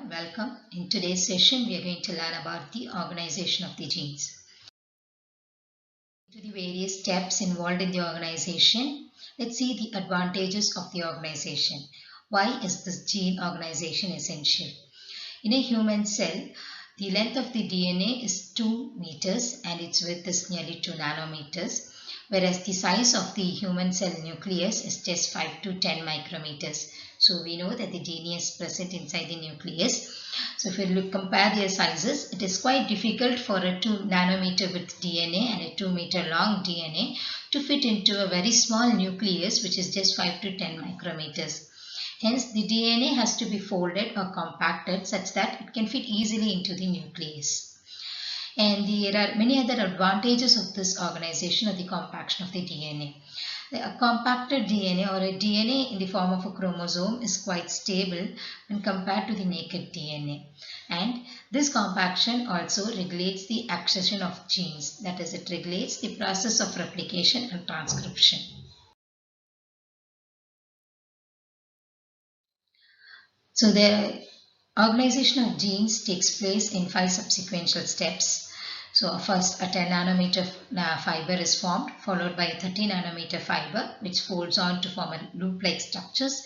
welcome. In today's session, we are going to learn about the organization of the genes. To the various steps involved in the organization, let's see the advantages of the organization. Why is this gene organization essential? In a human cell, the length of the DNA is 2 meters and its width is nearly 2 nanometers, whereas the size of the human cell nucleus is just 5 to 10 micrometers. So we know that the DNA is present inside the nucleus. So if you compare their sizes, it is quite difficult for a 2 nanometer width DNA and a 2 meter long DNA to fit into a very small nucleus which is just 5 to 10 micrometers. Hence, the DNA has to be folded or compacted such that it can fit easily into the nucleus. And there are many other advantages of this organization or the compaction of the DNA. A compacted DNA or a DNA in the form of a chromosome is quite stable when compared to the naked DNA. And this compaction also regulates the accession of genes. That is, it regulates the process of replication and transcription. So the organization of genes takes place in 5 subsequential steps. So first, a 10 nanometer fiber is formed, followed by a 30 nanometer fiber which folds on to form a loop-like structures.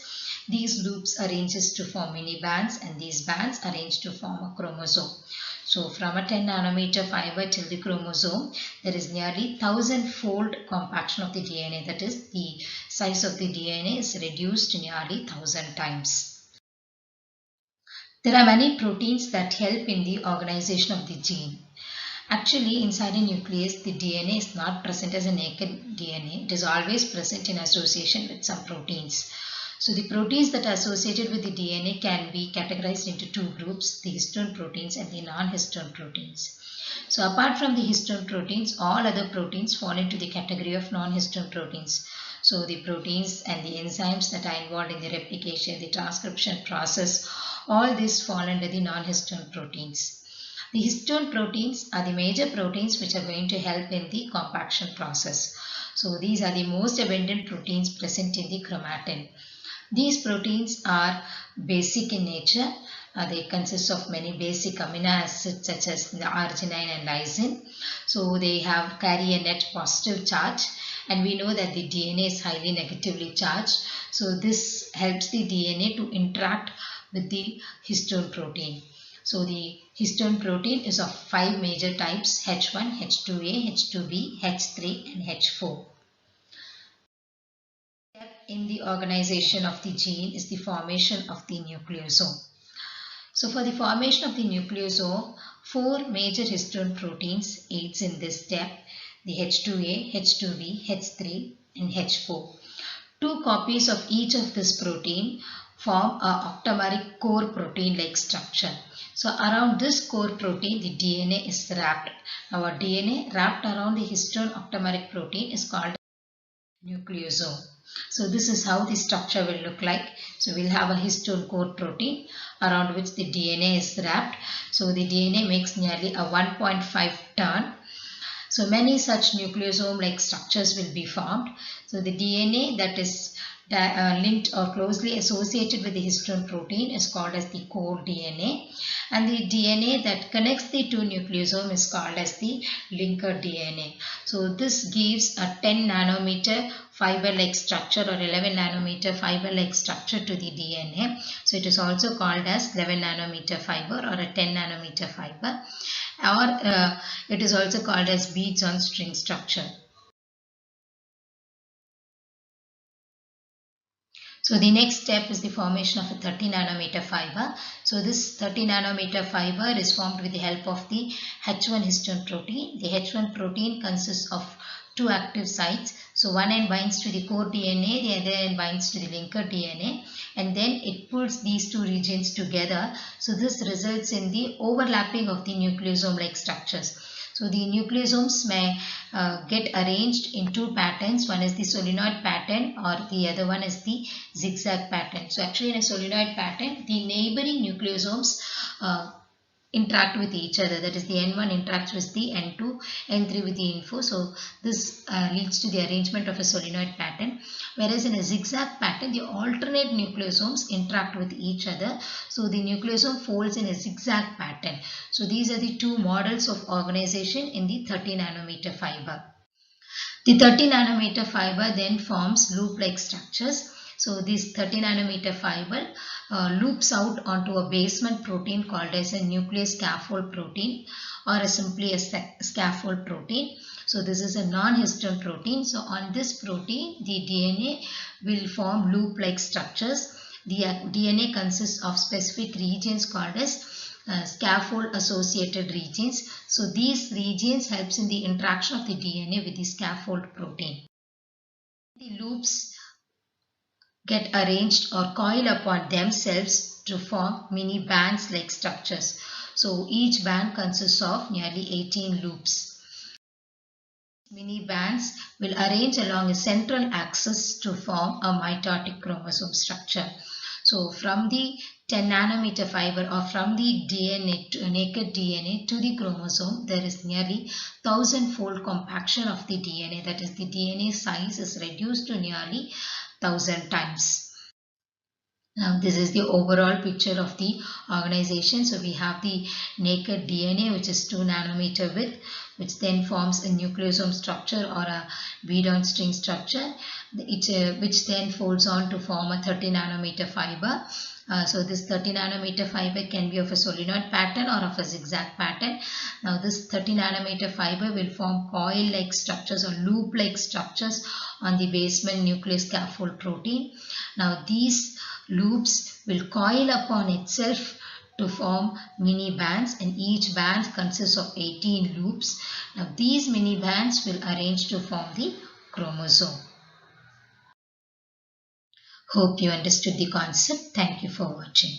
These loops arranges to form mini bands and these bands arrange to form a chromosome. So from a 10 nanometer fiber till the chromosome, there is nearly 1000-fold compaction of the DNA. That is, the size of the DNA is reduced nearly 1000 times. There are many proteins that help in the organization of the gene. Actually, inside a nucleus, the DNA is not present as a naked DNA. It is always present in association with some proteins. So the proteins that are associated with the DNA can be categorized into 2 groups, the histone proteins and the non-histone proteins. So apart from the histone proteins, all other proteins fall into the category of non-histone proteins. So the proteins and the enzymes that are involved in the replication, the transcription process, all these fall under the non-histone proteins. The histone proteins are the major proteins which are going to help in the compaction process. So these are the most abundant proteins present in the chromatin. These proteins are basic in nature. They consist of many basic amino acids such as the arginine and lysine. So they carry a net positive charge, and we know that the DNA is highly negatively charged. So this helps the DNA to interact with the histone protein. So the histone protein is of 5 major types: H1, H2A, H2B, H3 and H4. Step in the organization of the gene is the formation of the nucleosome. So for the formation of the nucleosome, 4 major histone proteins aids in this step: the H2A, H2B, H3 and H4. 2 copies of each of this protein form a octameric core protein-like structure. So around this core protein, the DNA is wrapped. Our DNA wrapped around the histone octameric protein is called nucleosome. So this is how the structure will look like. So we'll have a histone core protein around which the DNA is wrapped. So the DNA makes nearly a 1.5 turn. So many such nucleosome-like structures will be formed. So the DNA that is linked or closely associated with the histone protein is called as the core DNA, and the DNA that connects the 2 nucleosomes is called as the linker DNA. So this gives a 10 nanometer fiber-like structure or 11 nanometer fiber-like structure to the DNA. So it is also called as 11 nanometer fiber or a 10 nanometer fiber, or it is also called as beads on string structure. So the next step is the formation of a 30 nanometer fiber. So this 30 nanometer fiber is formed with the help of the H1 histone protein. The H1 protein consists of 2 active sites. So one end binds to the core DNA, the other end binds to the linker DNA, and then it pulls these 2 regions together. So this results in the overlapping of the nucleosome-like structures. So the nucleosomes may get arranged in 2 patterns. One is the solenoid pattern or the other one is the zigzag pattern. So actually in a solenoid pattern, the neighboring nucleosomes interact with each other. That is, the N1 interacts with the N2, N3 with the info. So this leads to the arrangement of a solenoid pattern. Whereas in a zigzag pattern, the alternate nucleosomes interact with each other. So the nucleosome folds in a zigzag pattern. So these are the two models of organization in the 30 nanometer fiber. The 30 nanometer fiber then forms loop-like structures. So this 30 nanometer fiber loops out onto a basement protein called as a nucleus scaffold protein, or simply a scaffold protein. So this is a non-histone protein. So on this protein, the DNA will form loop-like structures. The DNA consists of specific regions called as scaffold associated regions. So these regions helps in the interaction of the DNA with the scaffold protein. The loops get arranged or coil upon themselves to form mini bands like structures. So each band consists of nearly 18 loops. Mini bands will arrange along a central axis to form a mitotic chromosome structure. So from the 10 nanometer fiber, or from the DNA, naked DNA to the chromosome, there is nearly 1000-fold compaction of the DNA. That is, the DNA size is reduced to nearly 1000 times. Now this is the overall picture of the organization. So we have the naked DNA, which is 2 nanometer width, which then forms a nucleosome structure or a bead-on string structure, which then folds on to form a 30 nanometer fiber. So this 30 nanometer fiber can be of a solenoid pattern or of a zigzag pattern. Now this 30 nanometer fiber will form coil-like structures or loop-like structures on the basement nucleus scaffold protein. Now these loops will coil upon itself to form mini bands, and each band consists of 18 loops. Now these mini bands will arrange to form the chromosome. Hope you understood the concept. Thank you for watching.